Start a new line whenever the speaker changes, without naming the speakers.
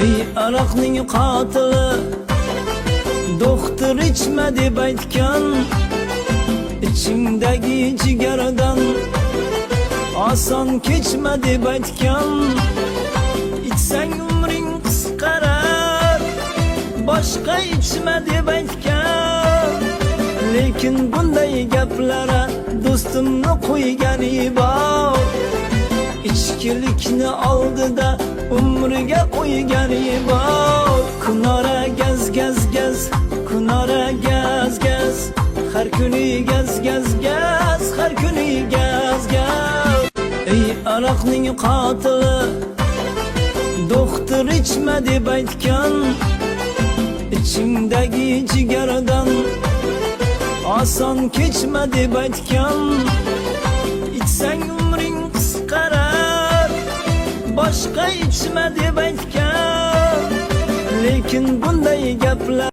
ey aroqning qotili, doktor ichma deb aytgan, ichingdagi jigardan oson kechma deb aytgan. İçsang umring qisqarar, boshqa ichma deb aytgan. Lekin bunday gaplara do'stimni qo'ygani bor. İchkilikni oldida umriga qo'ygani bor. Kunora gaz gaz gaz, kunora gaz gaz, har kuni gaz gaz gaz, har kuni gaz gaz. Ey aroqning qotili, doktor ichma deb aytgan, ichingdagi jigardan oson kechma deb aytgan. İçsang umring qisqarar, boshqa ichma deb aytgan. Lekin bunday gaplar